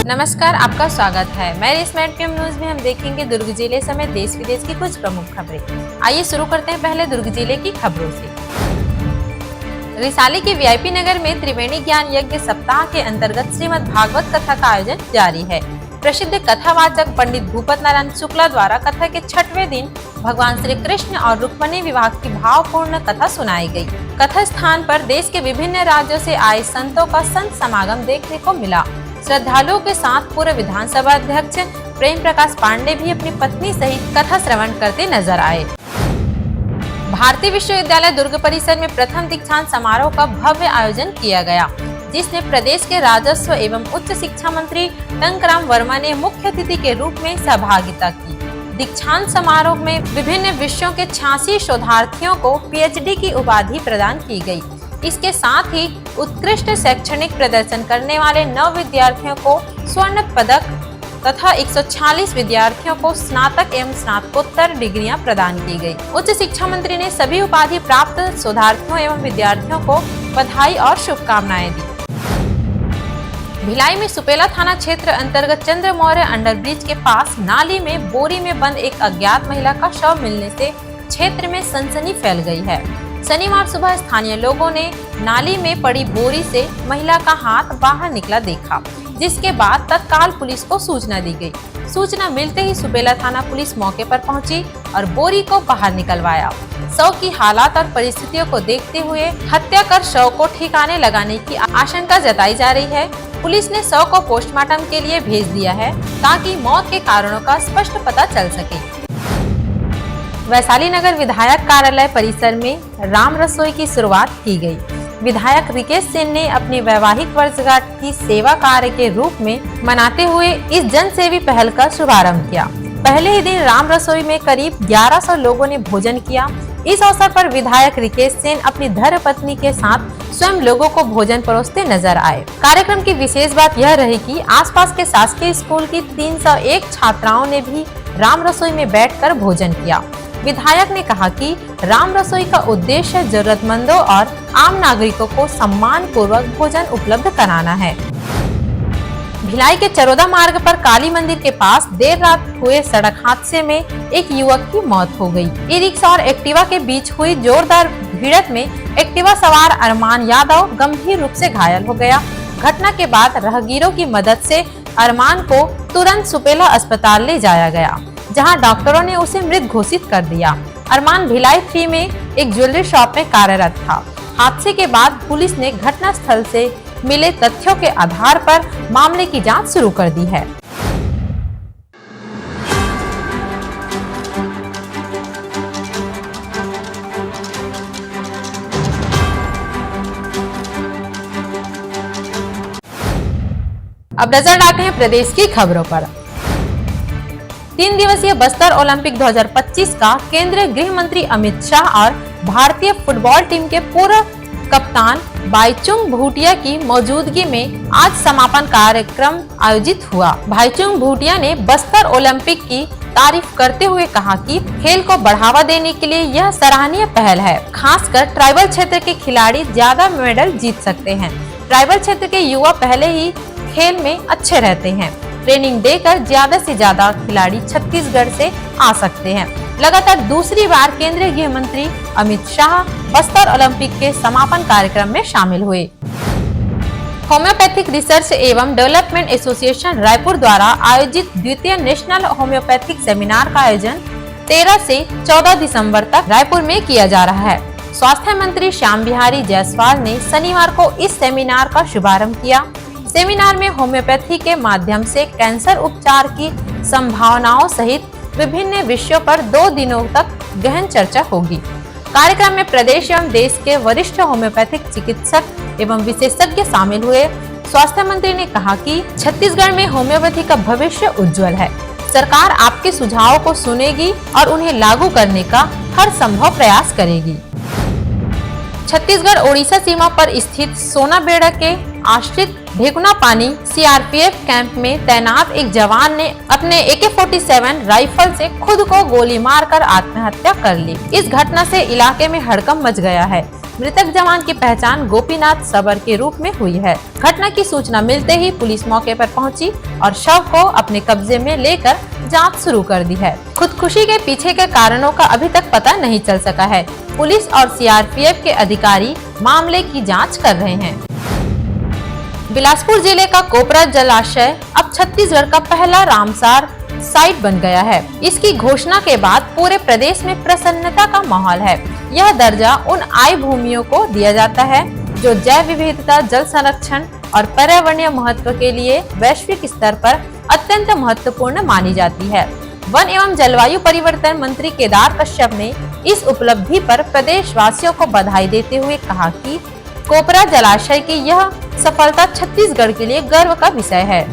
नमस्कार, आपका स्वागत है। मैं रेशमा एडपीएम न्यूज में हम देखेंगे दुर्ग जिले समेत देश विदेश की कुछ प्रमुख खबरें। आइए शुरू करते हैं पहले दुर्ग जिले की खबरों से। रिसाली के वीआईपी नगर में त्रिवेणी ज्ञान यज्ञ सप्ताह के अंतर्गत श्रीमद् भागवत कथा का आयोजन जारी है। प्रसिद्ध कथावाचक पंडित भूपत नारायण शुक्ला द्वारा कथा के 6वें दिन भगवान श्री कृष्ण और रुक्मिणी विवाह की भावपूर्ण कथा सुनाई गई। कथा स्थान पर देश के विभिन्न राज्यों से आए संतों का संत समागम देखने को मिला। श्रद्धालुओं के साथ पूर्व विधानसभा अध्यक्ष प्रेम प्रकाश पांडे भी अपनी पत्नी सहित कथा श्रवण करते नजर आए। भारतीय विश्वविद्यालय दुर्ग परिसर में प्रथम दीक्षांत समारोह का भव्य आयोजन किया गया, जिसमें प्रदेश के राजस्व एवं उच्च शिक्षा मंत्री टंकराम वर्मा ने मुख्य अतिथि के रूप में सहभागिता की। दीक्षांत समारोह में विभिन्न विषयों के 86 शोधार्थियों को पीएचडी की उपाधि प्रदान की गई। इसके साथ ही उत्कृष्ट शैक्षणिक प्रदर्शन करने वाले 9 विद्यार्थियों को स्वर्ण पदक तथा 146 विद्यार्थियों को स्नातक एवं स्नातकोत्तर डिग्रियां प्रदान की गई। उच्च शिक्षा मंत्री ने सभी उपाधि प्राप्त शोधार्थियों एवं विद्यार्थियों को बधाई और शुभकामनाएं दी। भिलाई में सुपेला थाना क्षेत्र अंतर्गत चंद्र मौर्य अंडरब्रिज के पास नाली में बोरी में बंद एक अज्ञात महिला का शव मिलने से क्षेत्र में सनसनी फैल गई है। शनिवार सुबह स्थानीय लोगों ने नाली में पड़ी बोरी से महिला का हाथ बाहर निकला देखा, जिसके बाद तत्काल पुलिस को सूचना दी गई। सूचना मिलते ही सुपेला थाना पुलिस मौके पर पहुंची और बोरी को बाहर निकलवाया। शव की हालात और परिस्थितियों को देखते हुए हत्या कर शव को ठिकाने लगाने की आशंका जताई जा रही है। पुलिस ने शव को पोस्टमार्टम के लिए भेज दिया है, ताकि मौत के कारणों का स्पष्ट पता चल सके। वैशाली नगर विधायक कार्यालय परिसर में राम रसोई की शुरुआत की गई। विधायक रिकेश सेन ने अपनी वैवाहिक वर्षगांठ की सेवा कार्य के रूप में मनाते हुए इस जनसेवी पहल का शुभारंभ किया। पहले ही दिन राम रसोई में करीब 1100 लोगों ने भोजन किया। इस अवसर पर विधायक रिकेश सेन अपनी धर्मपत्नी के साथ स्वयं लोगों को भोजन परोसते नजर आए। कार्यक्रम की विशेष बात यह रही कि आसपास के शासकीय स्कूल की 301 छात्राओं ने भी राम रसोई में बैठकर भोजन किया। विधायक ने कहा कि राम रसोई का उद्देश्य जरूरतमंदों और आम नागरिकों को सम्मान पूर्वक भोजन उपलब्ध कराना है। भिलाई के चरोदा मार्ग पर काली मंदिर के पास देर रात हुए सड़क हादसे में एक युवक की मौत हो गई। ई रिक्शा और एक्टिवा के बीच हुई जोरदार भिड़ंत में एक्टिवा सवार अरमान यादव गंभीर रूप से घायल हो गया। घटना के बाद राहगीरों की मदद से अरमान को तुरंत सुपेला अस्पताल ले जाया गया, जहां डॉक्टरों ने उसे मृत घोषित कर दिया। अरमान भिलाई 3 में एक ज्वेलरी शॉप में कार्यरत था। हादसे के बाद पुलिस ने घटना स्थल से मिले तथ्यों के आधार पर मामले की जांच शुरू कर दी है। अब नजर डालते हैं प्रदेश की खबरों पर। 3 दिवसीय बस्तर ओलंपिक 2025 का केंद्रीय गृह मंत्री अमित शाह और भारतीय फुटबॉल टीम के पूर्व कप्तान भाईचुंग भूटिया की मौजूदगी में आज समापन कार्यक्रम आयोजित हुआ। भाईचुंग भूटिया ने बस्तर ओलंपिक की तारीफ करते हुए कहा कि खेल को बढ़ावा देने के लिए यह सराहनीय पहल है। खासकर ट्राइबल क्षेत्र के खिलाड़ी ज्यादा मेडल जीत सकते हैं। ट्राइबल क्षेत्र के युवा पहले ही खेल में अच्छे रहते हैं। ट्रेनिंग देकर ज्यादा से ज्यादा खिलाड़ी छत्तीसगढ़ से आ सकते हैं। लगातार दूसरी बार केंद्रीय गृह मंत्री अमित शाह बस्तर ओलंपिक के समापन कार्यक्रम में शामिल हुए। होम्योपैथिक रिसर्च एवं डेवलपमेंट एसोसिएशन रायपुर द्वारा आयोजित द्वितीय नेशनल होम्योपैथिक सेमिनार का आयोजन 13 से 14 दिसंबर तक रायपुर में किया जा रहा है। स्वास्थ्य मंत्री श्याम बिहारी जायसवाल ने शनिवार को इस सेमिनार का शुभारंभ किया। सेमिनार में होम्योपैथी के माध्यम से कैंसर उपचार की संभावनाओं सहित विभिन्न विषयों पर 2 दिनों तक गहन चर्चा होगी। कार्यक्रम में प्रदेश एवं देश के वरिष्ठ होम्योपैथिक चिकित्सक एवं विशेषज्ञ शामिल हुए। स्वास्थ्य मंत्री ने कहा कि छत्तीसगढ़ में होम्योपैथी का भविष्य उज्जवल है। सरकार आपके सुझावों को सुनेगी और उन्हें लागू करने का हर संभव प्रयास करेगी। छत्तीसगढ़ ओडिशा सीमा पर स्थित सोनाबेड़ा के आश्रित ढेकुना पानी सीआरपीएफ कैंप में तैनात एक जवान ने अपने AK-47 राइफल से खुद को गोली मारकर आत्महत्या कर ली। इस घटना से इलाके में हड़कंप मच गया है। मृतक जवान की पहचान गोपीनाथ सबर के रूप में हुई है। घटना की सूचना मिलते ही पुलिस मौके पर पहुंची और शव को अपने कब्जे में लेकर जांच शुरू कर दी है। खुदकुशी के पीछे के कारणों का अभी तक पता नहीं चल सका है। पुलिस और सीआरपीएफ के अधिकारी मामले की जांच कर रहे हैं। बिलासपुर जिले का कोपरा जलाशय अब छत्तीसगढ़ का पहला रामसार साइट बन गया है। इसकी घोषणा के बाद पूरे प्रदेश में प्रसन्नता का माहौल है। यह दर्जा उन आय भूमियों को दिया जाता है जो जैव विविधता, जल संरक्षण और पर्यावरणीय महत्व के लिए वैश्विक स्तर पर अत्यंत महत्वपूर्ण मानी जाती है। वन एवं जलवायु परिवर्तन मंत्री केदार कश्यप ने इस उपलब्धि पर प्रदेश वासियों को बधाई देते हुए कहा कि कोपरा जलाशय की यह सफलता छत्तीसगढ़ के लिए गर्व का विषय है।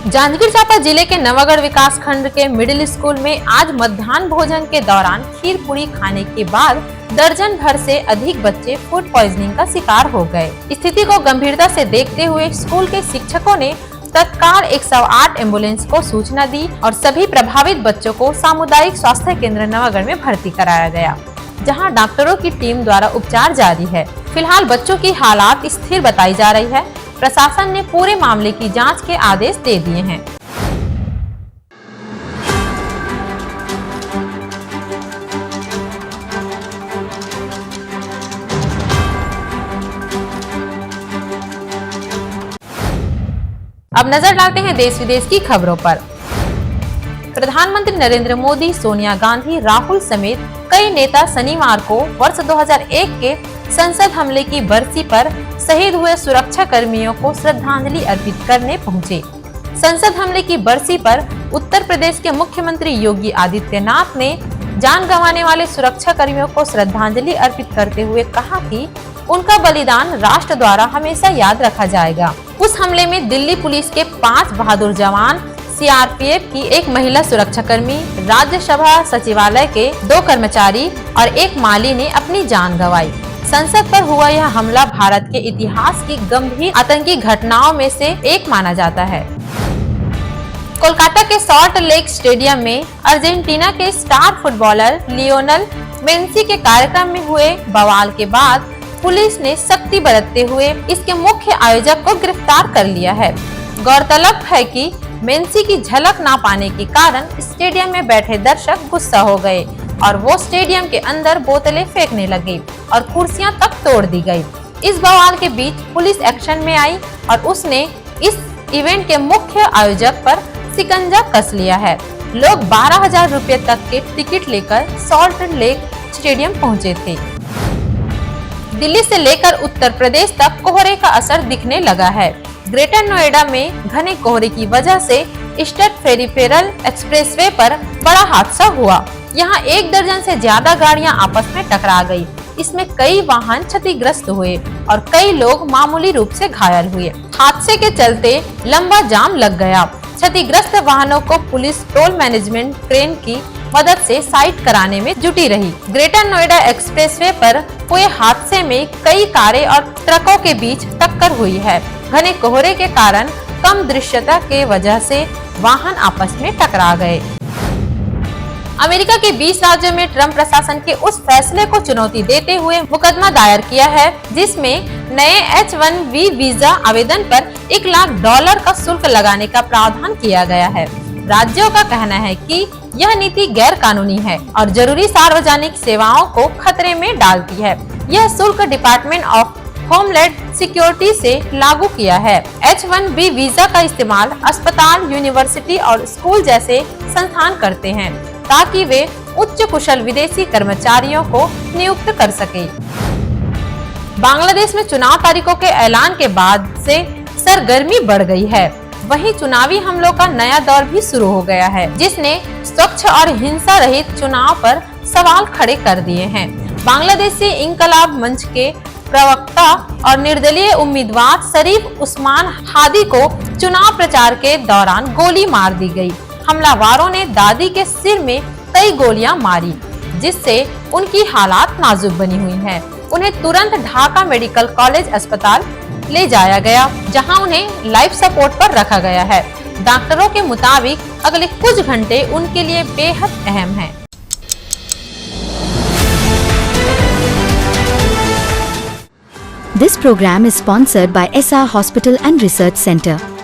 जांजगीर चांपा जिले के नवागढ़ विकास खंड के मिडिल स्कूल में आज मध्याह्न भोजन के दौरान खीर पूरी खाने के बाद दर्जन भर से अधिक बच्चे फूड पॉइजनिंग का शिकार हो गए। स्थिति को गंभीरता से देखते हुए स्कूल के शिक्षकों ने तत्काल 108 एम्बुलेंस को सूचना दी और सभी प्रभावित बच्चों को सामुदायिक स्वास्थ्य केंद्र नवागढ़ में भर्ती कराया गया, जहां डॉक्टरों की टीम द्वारा उपचार जारी है। फिलहाल बच्चों की हालात स्थिर बताई जा रही है। प्रशासन ने पूरे मामले की जांच के आदेश दे दिए हैं। अब नजर डालते हैं देश विदेश की खबरों पर। प्रधानमंत्री नरेंद्र मोदी, सोनिया गांधी, राहुल समेत कई नेता शनिवार को वर्ष 2001 के संसद हमले की बरसी पर शहीद हुए सुरक्षा कर्मियों को श्रद्धांजलि अर्पित करने पहुंचे। संसद हमले की बरसी पर उत्तर प्रदेश के मुख्यमंत्री योगी आदित्यनाथ ने जान गंवाने वाले सुरक्षा कर्मियों को श्रद्धांजलि अर्पित करते हुए कहा कि उनका बलिदान राष्ट्र द्वारा हमेशा याद रखा जाएगा। उस हमले में दिल्ली पुलिस के 5 बहादुर जवान, सीआरपीएफ की एक महिला सुरक्षा कर्मी, राज्यसभा सचिवालय के 2 कर्मचारी और एक माली ने अपनी जान गंवाई। संसद पर हुआ यह हमला भारत के इतिहास की गंभीर आतंकी घटनाओं में से एक माना जाता है। कोलकाता के सॉल्ट लेक स्टेडियम में अर्जेंटीना के स्टार फुटबॉलर लियोनेल मेसी के कार्यक्रम में हुए बवाल के बाद पुलिस ने सख्ती बरतते हुए इसके मुख्य आयोजक को गिरफ्तार कर लिया है। गौरतलब है कि मेसी की झलक ना पाने के कारण स्टेडियम में बैठे दर्शक गुस्सा हो गए और वो स्टेडियम के अंदर बोतलें फेंकने लगे और कुर्सियां तक तोड़ दी गई। इस बवाल के बीच पुलिस एक्शन में आई और उसने इस इवेंट के मुख्य आयोजक पर शिकंजा कस लिया है। लोग 12,000 रुपए तक के टिकट लेकर सॉल्ट लेक स्टेडियम पहुंचे थे। दिल्ली से लेकर उत्तर प्रदेश तक कोहरे का असर दिखने लगा है। ग्रेटर नोएडा में घने कोहरे की वजह से स्टेट पेरिफेरल एक्सप्रेसवे पर बड़ा हादसा हुआ। यहाँ 1 दर्जन से ज्यादा गाड़ियां आपस में टकरा गई। इसमें कई वाहन क्षतिग्रस्त हुए और कई लोग मामूली रूप से घायल हुए। हादसे के चलते लंबा जाम लग गया। क्षतिग्रस्त वाहनों को पुलिस टोल मैनेजमेंट क्रेन की मदद से साइड कराने में जुटी रही। ग्रेटर नोएडा एक्सप्रेसवे पर हुए हादसे में कई कारें और ट्रकों के बीच टक्कर हुई है। घने कोहरे के कारण कम दृश्यता के वजह से वाहन आपस में टकरा गए। अमेरिका के 20 राज्यों में ट्रंप प्रशासन के उस फैसले को चुनौती देते हुए मुकदमा दायर किया है जिसमें नए H-1B वीजा आवेदन पर $1 लाख का शुल्क लगाने का प्रावधान किया गया है। राज्यों का कहना है कि यह नीति गैर कानूनी है और जरूरी सार्वजनिक सेवाओं को खतरे में डालती है। यह शुल्क डिपार्टमेंट ऑफ होमलैंड सिक्योरिटी से लागू किया है। H-1B वीजा का इस्तेमाल अस्पताल, यूनिवर्सिटी और स्कूल जैसे संस्थान करते हैं ताकि वे उच्च कुशल विदेशी कर्मचारियों को नियुक्त कर सके। बांग्लादेश में चुनाव तारीखों के ऐलान के बाद से सरगर्मी बढ़ गई है। वहीं चुनावी हमलों का नया दौर भी शुरू हो गया है जिसने स्वच्छ और हिंसा रहित चुनाव पर सवाल खड़े कर दिए हैं। बांग्लादेशी इंकलाब मंच के प्रवक्ता और निर्दलीय उम्मीदवार शरीफ उस्मान हादी को चुनाव प्रचार के दौरान गोली मार दी गई। हमलावरों ने दादी के सिर में कई गोलियां मारी जिससे उनकी हालात नाजुक बनी हुई है। उन्हें तुरंत ढाका मेडिकल कॉलेज अस्पताल ले जाया गया जहां उन्हें लाइफ सपोर्ट पर रखा गया है। डॉक्टरों के मुताबिक अगले कुछ घंटे उनके लिए बेहद अहम हैं। This program is sponsored by SR Hospital and Research Center.